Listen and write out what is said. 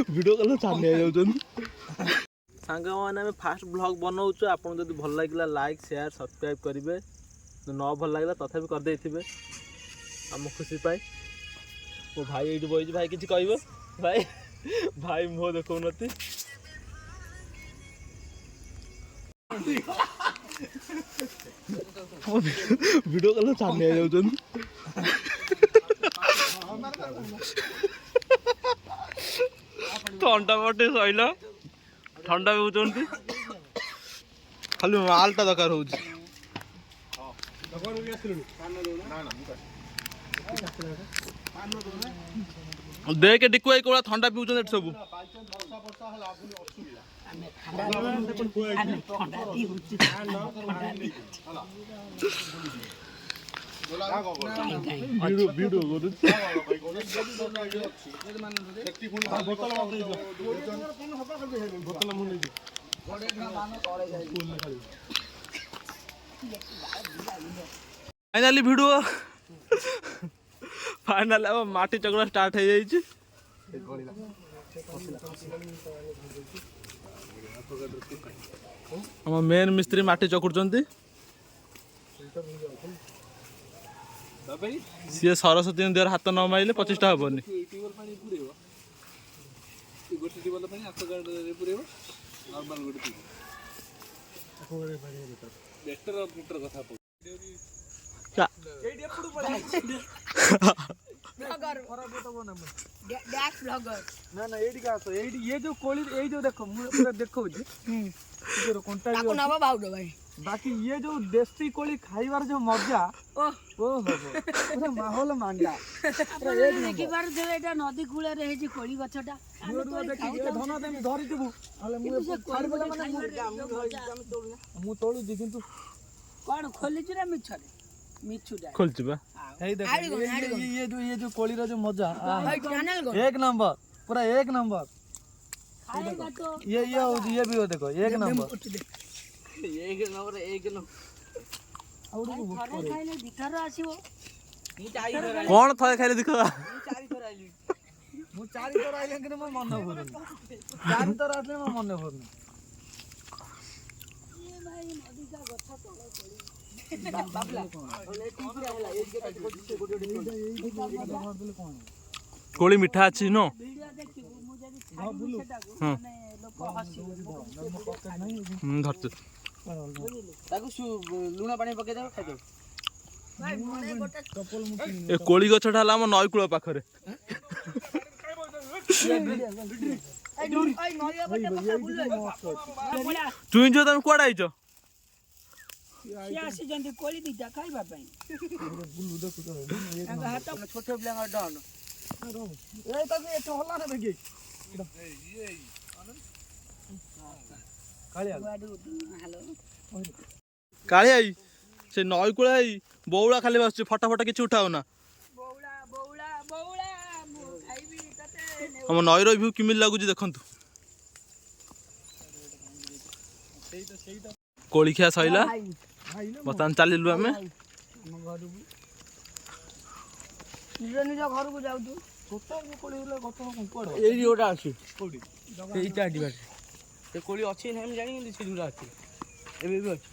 video call छाने सांग मैंने फास्ट ब्लॉग बनाऊँ आपन जब भल लगे लाइक शेयर सब्सक्राइब करेंगे न भल लगे तथापि करदे आम खुशी पाई मो भाई ये बही भाई किसी कह भाई भाई मुह देखो वीडियो कॉल छाने ठंडा बटे सैल ठंडा भी खाली मालटा दरकार हो देख डिकु भाई कौन ठंडा पीऊँ सब फाइनाली वीडियो फाइनाल अब माटी चकड़ा स्टार्ट हो जाइए हम मेन मिस्त्री माटी चकुड़चंती सी सरस्वती देहर हाथ न मारे 25 टा हेनी ये जो कोली ये जो देखो पूरा देखो बाकी ये जो देसी कोली खाइबार जो मजा ओ हो पूरा माहौल मांडा देखि बार जे एटा नदी कूले रे हेजी कोली गछटा देखि ए धन देम धरि देबु अले मु छाड़ बोला माने मु तोळु दि किंतु कोन खोली छु रे मिछरे मिछु जा खोल छु बा हे देखो ये जो कोली रो जो मजा एक नंबर पूरा एक नंबर ये भी हो देखो एक नंबर कौन थे खाई दिख मु चारि थर आइले कि मो मन भरुनी चारि थर आइले मो मन भरुनी ये भाई नदी का गथा तळ पड़ी बाबला ओले टीपुरा होला ए जेटा गोटे कोली मीठा अछि नो वीडियो देखिबु मु जदी छाडी सेटाको माने लोक हसी धरत ताकू लुणा पानी पके दे खाइ दो भाई मोरे गोटे चप्पल मु ए कोली गछटा हला हम नई कूळ पाखरे तुई जो तुम कोड आइछ सियासी जंदी कोली दिजा खाइबा पई बुल्लू देखु तो हाथ छोटे प्लेंगा डन ए ताकू ए होला रे बेगे हेलो काली आई से नई कूळ आई बौला खाली बस फटा फटा किछ उठाओ ना बौला बौला बौला मु खाइबी तते हम नई रो व्यू किमिल लागु देखंतु कोली खिया सइला बतन चलिलु हमें निज घर को जाऊ तू छोटा कोली ले गतो कोड एई ओटा अछि कोडी एई चाडी बाटी से कोली अछि हम जानि से दूर अछि एबे भी अछि